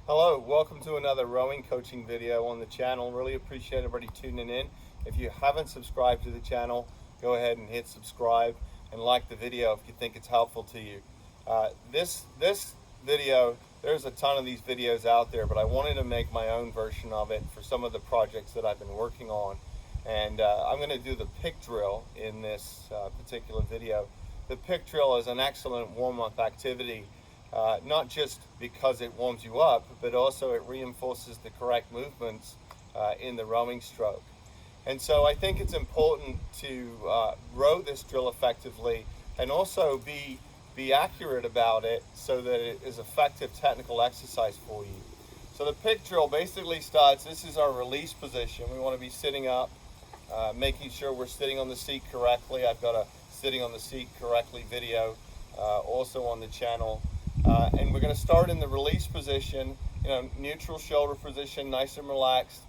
Hello, welcome to another rowing coaching video on the channel. Really appreciate everybody tuning in. If you haven't subscribed to the channel, go ahead and hit subscribe and like the video if you think it's helpful to you. This video, there's a ton of these videos out there, but I wanted to make my own version of it for some of the projects that I've been working on. And I'm going to do the pick drill in this particular video. The pick drill is an excellent warm-up activity. Not just because it warms you up, but also it reinforces the correct movements in the rowing stroke. And so I think it's important to row this drill effectively and also be accurate about it so that it is effective technical exercise for you. So the pick drill basically starts, this is our release position. We want to be sitting up, making sure we're sitting on the seat correctly. I've got a sitting on the seat correctly video also on the channel. And we're going to start in the release position, neutral shoulder position, nice and relaxed,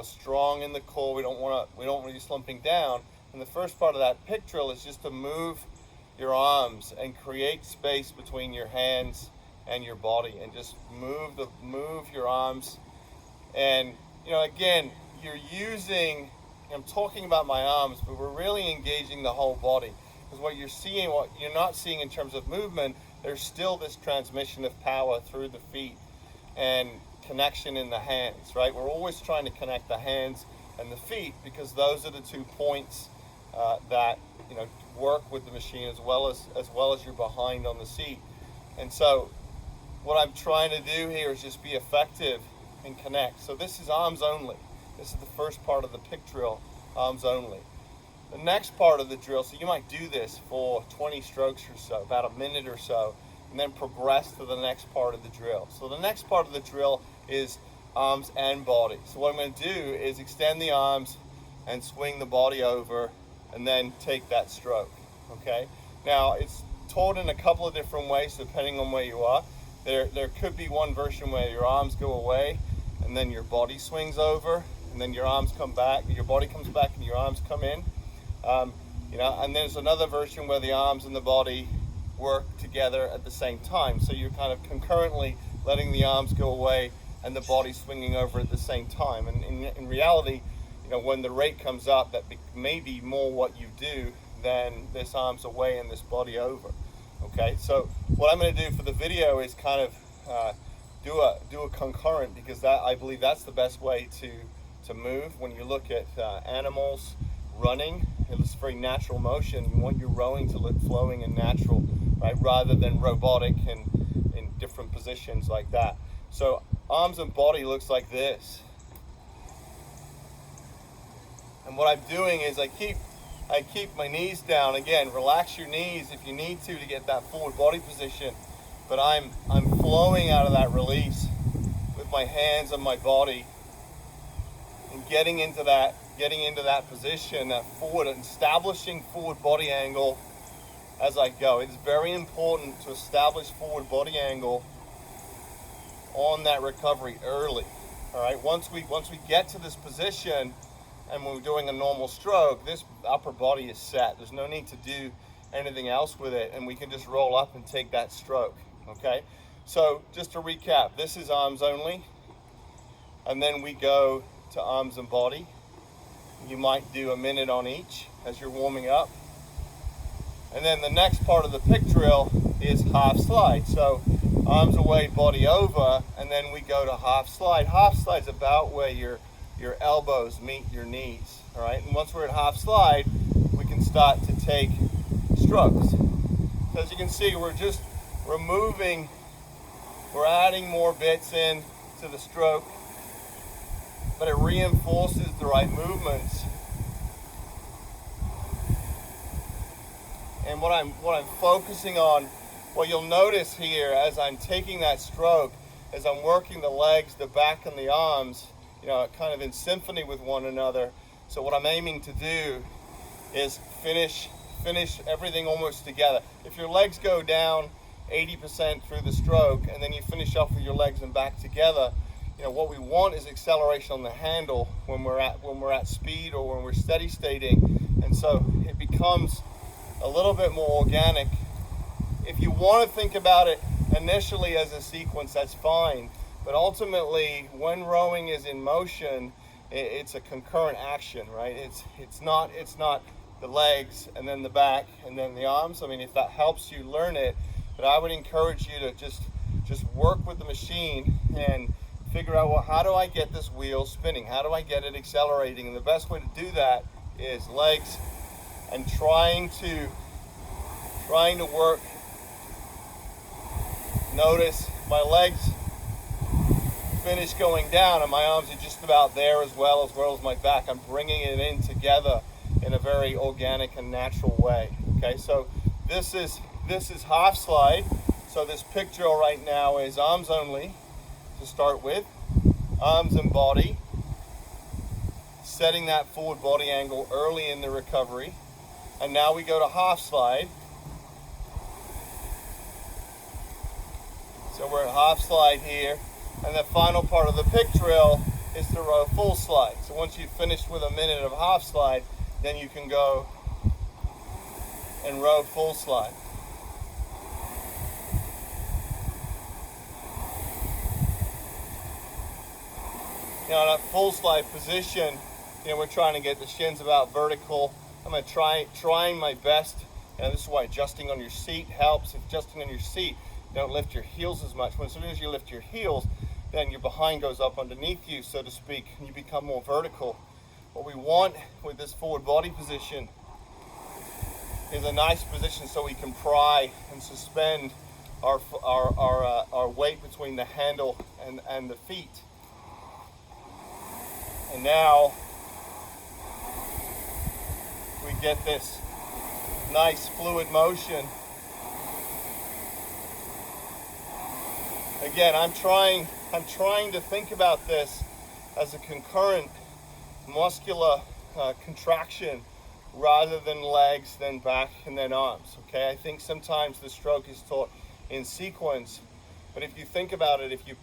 strong in the core. We don't want to be slumping down. And the first part of that pick drill is just to move your arms and create space between your hands and your body, and just move your arms. And again, I'm talking about my arms, but we're really engaging the whole body, because what you're not seeing in terms of movement, there's still this transmission of power through the feet and connection in the hands, right? We're always trying to connect the hands and the feet, because those are the 2 points that work with the machine, as well as your behind on the seat. And so what I'm trying to do here is just be effective and connect. So this is arms only. This is the first part of the pick drill, arms only. The next part of the drill, so you might do this for 20 strokes or so, about a minute or so, and then progress to the next part of the drill. So the next part of the drill is arms and body. So what I'm going to do is extend the arms and swing the body over, and then take that stroke, okay? Now, it's taught in a couple of different ways depending on where you are. There could be one version where your arms go away, and then your body swings over, and then your arms come back, your body comes back, and your arms come in. And there's another version where the arms and the body work together at the same time. So you're kind of concurrently letting the arms go away and the body swinging over at the same time. And in reality, when the rate comes up, that may be more what you do than this arms away and this body over. Okay, so what I'm going to do for the video is kind of do a concurrent, because I believe that's the best way to move. When you look at animals running, it's very natural motion. You want your rowing to look flowing and natural, right, rather than robotic and in different positions like that. So arms and body looks like this. And what I'm doing is I keep my knees down. Again, relax your knees if you need to get that forward body position. But I'm flowing out of that release with my hands and my body, and getting into that position, that forward, establishing forward body angle as I go. It's very important to establish forward body angle on that recovery early. All right, once we get to this position and we're doing a normal stroke, this upper body is set. There's no need to do anything else with it, and we can just roll up and take that stroke. Okay, so just to recap, this is arms only, and then we go to arms and body. You might do a minute on each as you're warming up. And then the next part of the pick drill is half slide. So arms away, body over, and then we go to half slide. Half slide's about where your elbows meet your knees. All right, and once we're at half slide, we can start to take strokes. So as you can see, we're adding more bits in to the stroke, but it reinforces the right movements. And what I'm focusing on, what you'll notice here as I'm taking that stroke, as I'm working the legs, the back, and the arms, kind of in symphony with one another. So what I'm aiming to do is finish everything almost together. If your legs go down 80% through the stroke, and then you finish off with your legs and back together, what we want is acceleration on the handle when we're at speed or when we're steady stating, and so it becomes a little bit more organic. If you want to think about it initially as a sequence, that's fine, But ultimately, when rowing is in motion, it's a concurrent action, right? It's not the legs and then the back and then the arms. I mean, if that helps you learn it, but I would encourage you to just work with the machine and figure out, well, how do I get this wheel spinning? How do I get it accelerating? And the best way to do that is legs and trying to work. Notice my legs finish going down and my arms are just about there as well as my back. I'm bringing it in together in a very organic and natural way. Okay, so this is half slide. So this pick drill right now is arms only to start with, arms and body, setting that forward body angle early in the recovery. And now we go to half slide. So we're at half slide here. And the final part of the pick drill is to row full slide. So once you've finished with a minute of half slide, then you can go and row full slide. You know, in a full slide position, you know, we're trying to get the shins about vertical. I'm going to trying my best. And this is why adjusting on your seat helps. If adjusting on your seat, don't lift your heels as much. As soon as you lift your heels, then your behind goes up underneath you, so to speak, and you become more vertical. What we want with this forward body position is a nice position so we can pry and suspend our weight between the handle and the feet. And now we get this nice fluid motion. Again, I'm trying to think about this as a concurrent muscular contraction rather than legs, then back, and then arms. Okay, I think sometimes the stroke is taught in sequence, but if you think about it, if you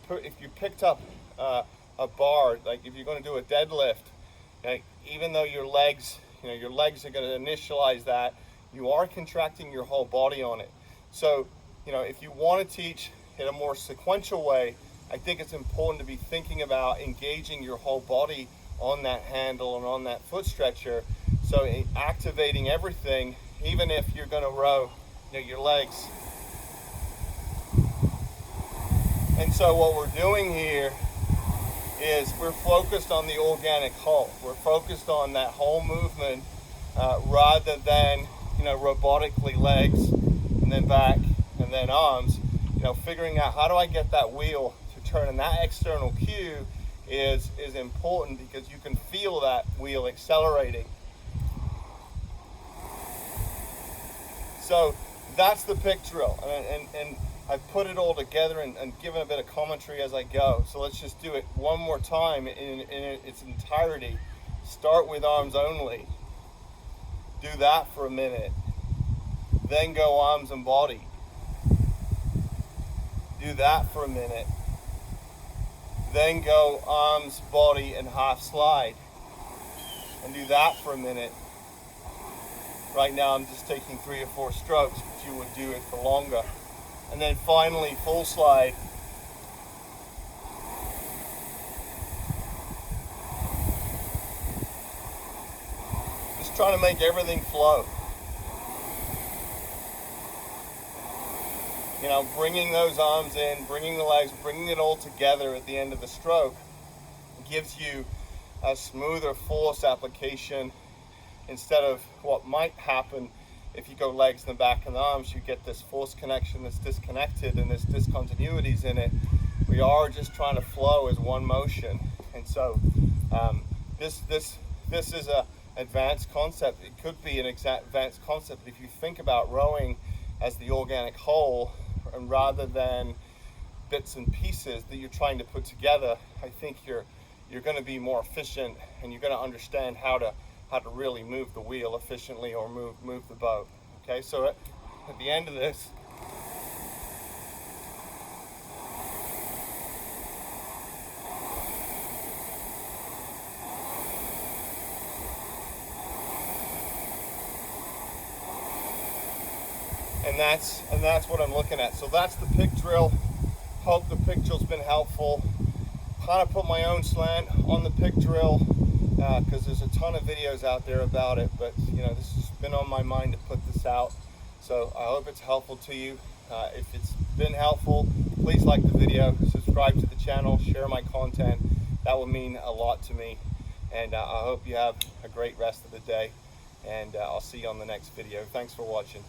picked up a bar, like if you're going to do a deadlift, okay, even though your legs are going to initialize that, you are contracting your whole body on it. So, you know, if you want to teach in a more sequential way, I think it's important to be thinking about engaging your whole body on that handle and on that foot stretcher. So activating everything, even if you're going to row, you know, your legs. And so what we're doing here is we're focused on the organic whole. We're focused on that whole movement rather than, you know, robotically legs and then back and then arms. You know, figuring out how do I get that wheel to turn, and that external cue is important because you can feel that wheel accelerating. So that's the pick drill, and I've put it all together and given a bit of commentary as I go. So let's just do it one more time in its entirety. Start with arms only. Do that for a minute. Then go arms and body. Do that for a minute. Then go arms, body, and half slide. And do that for a minute. Right now I'm just taking 3 or 4 strokes, but you would do it for longer. And then finally, full slide. Just trying to make everything flow. You know, bringing those arms in, bringing the legs, bringing it all together at the end of the stroke gives you a smoother force application instead of what might happen if you go legs in the back and the arms. You get this force connection that's disconnected and there's discontinuities in it. We are just trying to flow as one motion. And so this is a advanced concept. It could be an advanced concept, but if you think about rowing as the organic whole, and rather than bits and pieces that you're trying to put together, I think you're going to be more efficient, and you're going to understand how to really move the wheel efficiently or move the boat. Okay, so at the end of this, and that's what I'm looking at. So that's the pick drill, Hope the pick drill's been helpful. Kind of put my own slant on the pick drill because there's a ton of videos out there about it, but you know, this has been on my mind to put this out. So I hope it's helpful to you. If it's been helpful, please like the video, subscribe to the channel, share my content. That will mean a lot to me. And I hope you have a great rest of the day. And I'll see you on the next video. Thanks for watching.